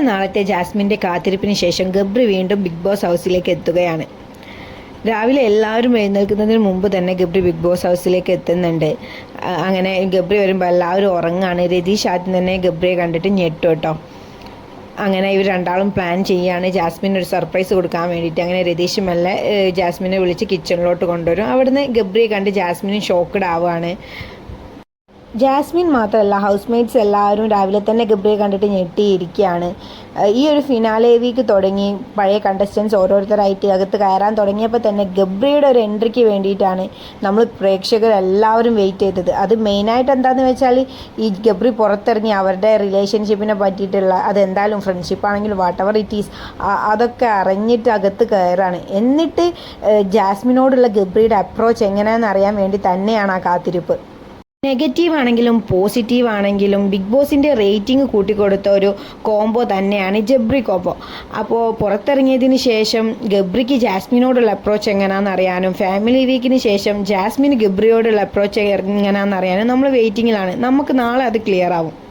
നാളത്തെ ജാസ്മിൻ്റെ കാത്തിരിപ്പിന് ശേഷം ഗബ്രി വീണ്ടും ബിഗ് ബോസ് ഹൗസിലേക്ക് എത്തുകയാണ്. രാവിലെ എല്ലാവരും എഴുന്നേൽക്കുന്നതിന് മുമ്പ് തന്നെ ഗബ്രി ബിഗ് ബോസ് ഹൗസിലേക്ക് എത്തുന്നുണ്ട്. അങ്ങനെ ഗബ്രി വരുമ്പോൾ എല്ലാവരും ഉറങ്ങാണ്. രതീഷ് ആദ്യം തന്നെ ഗബ്രിയെ കണ്ടിട്ട് ഞെട്ടു കേട്ടോ. അങ്ങനെ ഇവർ രണ്ടാളും പ്ലാൻ ചെയ്യുകയാണ് ജാസ്മിന് ഒരു സർപ്രൈസ് കൊടുക്കാൻ വേണ്ടിയിട്ട്. അങ്ങനെ രതീഷ് മെല്ലെ ജാസ്മിനെ വിളിച്ച് കിച്ചണിലോട്ട് കൊണ്ടുവരും. അവിടുന്ന് ഗബ്രിയെ കണ്ട് ജാസ്മിനും ഷോക്ക്ഡ് ആവുകയാണ്. ജാസ്മിൻ മാത്രമല്ല, ഹൗസ് മേറ്റ്സ് എല്ലാവരും രാവിലെ തന്നെ ഗബ്രിയെ കണ്ടിട്ട് ഞെട്ടിയിരിക്കുകയാണ്. ഈ ഒരു ഫിനാലെ വീക്ക് തുടങ്ങി പഴയ കണ്ടസ്റ്റൻസ് ഓരോരുത്തരായിട്ട് അകത്ത് കയറാൻ തുടങ്ങിയപ്പോൾ തന്നെ ഗബ്രിയുടെ ഒരു എൻട്രിക്ക് വേണ്ടിയിട്ടാണ് നമ്മൾ പ്രേക്ഷകരെല്ലാവരും വെയിറ്റ് ചെയ്തത്. അത് മെയിനായിട്ട് എന്താണെന്ന് വെച്ചാൽ ഈ ഗബ്രി പുറത്തിറങ്ങി അവരുടെ റിലേഷൻഷിപ്പിനെ പറ്റിയിട്ടുള്ള, അതെന്തായാലും ഫ്രണ്ട്ഷിപ്പ് ആണെങ്കിലും വാട്ട് എവർ ഇറ്റ് ഈസ്, അതൊക്കെ അറിഞ്ഞിട്ട് അകത്ത് കയറാണ്. എന്നിട്ട് ജാസ്മിനോടുള്ള ഗബ്രിയുടെ അപ്രോച്ച് എങ്ങനെയാണെന്ന് അറിയാൻ വേണ്ടി തന്നെയാണ് ആ കാത്തിരിപ്പ്. നെഗറ്റീവ് ആണെങ്കിലും പോസിറ്റീവ് ആണെങ്കിലും ബിഗ് ബോസിൻ്റെ റേറ്റിംഗ് കൂട്ടിക്കൊടുത്ത ഒരു കോംബോ തന്നെയാണ് ജബ്രി കോംബോ. അപ്പോൾ പുറത്തിറങ്ങിയതിന് ശേഷം ഗബ്രിക്ക് ജാസ്മിനോടുള്ള അപ്രോച്ച് എങ്ങനെയാണെന്ന് അറിയാനും ഫാമിലി വീക്കിന് ശേഷം ജാസ്മിന് ഗബ്രിയോടുള്ള അപ്രോച്ച് എങ്ങനെയാണെന്ന് അറിയാനും നമ്മൾ വെയിറ്റിങ്ങിലാണ്. നമുക്ക് നാളെ അത് ക്ലിയർ ആവും.